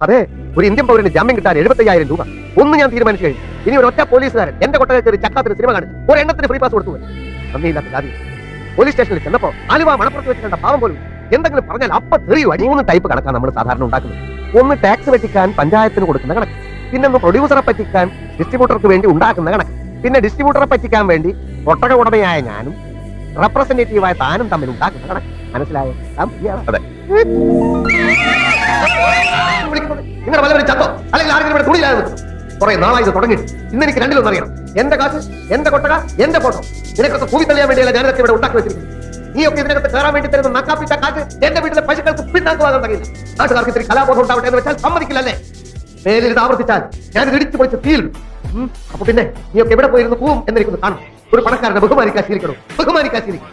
അതെ, ഒരു ഇന്ത്യൻ പൗരന് ജാമ്യം കിട്ടാൻ 75,000 രൂപ. ഒന്ന് ഞാൻ തീരുമാനിച്ചു കഴിഞ്ഞു. ഇനി ഒരു ഒറ്റ പോലീസുകാരൻ എന്റെ കൊട്ടകയിൽ കയറി ചക്കാത്തിന് സിനിമ കാണിച്ചു ഒരെണ്ണത്തിന് ഫ്രീ പാസ് കൊടുത്തു. നന്ദിയില്ലാത്ത ജാതി. പോലീസ് സ്റ്റേഷനിൽ ചെന്നപ്പോ ആലുവ മണപ്പുറത്ത് വെച്ച് കണ്ട പാവം പോലും എന്തെങ്കിലും പറഞ്ഞാൽ അപ്പൊ തെറിയുവാ. 3 ടൈപ്പ് കണക്കാണ് നമ്മൾ സാധാരണ ഉണ്ടാക്കുന്നത്. ഒന്ന് ടാക്സ് വെട്ടിക്കാൻ പഞ്ചായത്തിന് കൊടുക്കുന്ന കണക്ക്, പിന്നെ ഒന്ന് പ്രൊഡ്യൂസറെ പറ്റിക്കാൻ ഡിസ്ട്രിബ്യൂട്ടർക്ക് വേണ്ടി ഉണ്ടാക്കുന്ന കണക്ക്, പിന്നെ ഡിസ്ട്രിബ്യൂട്ടറെ പറ്റിക്കാൻ വേണ്ടി ഒട്ടക ഉടമയായ ഞാനും റെപ്രസെന്റേറ്റീവായ താനും തമ്മിൽ ഉണ്ടാക്കുന്ന കണക്ക്. മനസ്സിലായോ? അതെ. നിങ്ങളുടെ വല്ലവരും ചത്തോ അല്ലെങ്കിൽ ആരെങ്കിലും ഇവിടെ തുണിയില്ലാതെ കുറെ നാളായി ഇത് തുടങ്ങി. ഇന്ന് എനിക്ക് രണ്ടിലൊന്നും അറിയണം. എന്റെ കാശ്, എന്റെ കൊട്ടക, എന്റെ ഫോട്ടോ. നിനക്കൊക്കെ കൂവി തള്ളിയാൻ വേണ്ടിയല്ല ഞാനിതൊക്കെ ഇവിടെ ഉണ്ടാക്കി വെച്ചിരിക്കുന്നു. നീയൊക്കെ ഇതിനകത്ത് കയറാൻ വേണ്ടി തരുന്ന നക്കാപ്പിച്ച കാശ് എന്റെ വീട്ടിലെ പശുക്കൾക്ക് പിന്നാക്കുവാൻ കഴിയില്ല. നാട്ടുകാർക്ക് ഇത്തിരി കലാബോധം ഉണ്ടാവട്ടെ എന്ന് വെച്ചാൽ സമ്മതിക്കില്ലല്ലേ? മേലിൽ ഇത് ആവർത്തിച്ചാൽ ഞാനിത് ഇടിച്ചു പൊളിച്ച് തീരും. അപ്പൊ പിന്നെ നീയൊക്കെ എവിടെ പോയിരുന്നു പോവും എന്നെനിക്കൊന്ന് കാണും. ഒരു പണക്കാരനെ ബഹുമാനിക്കാൻ ശീലിക്കണോ? ബഹുമാനിക്കാൻ ശീലിക്കും.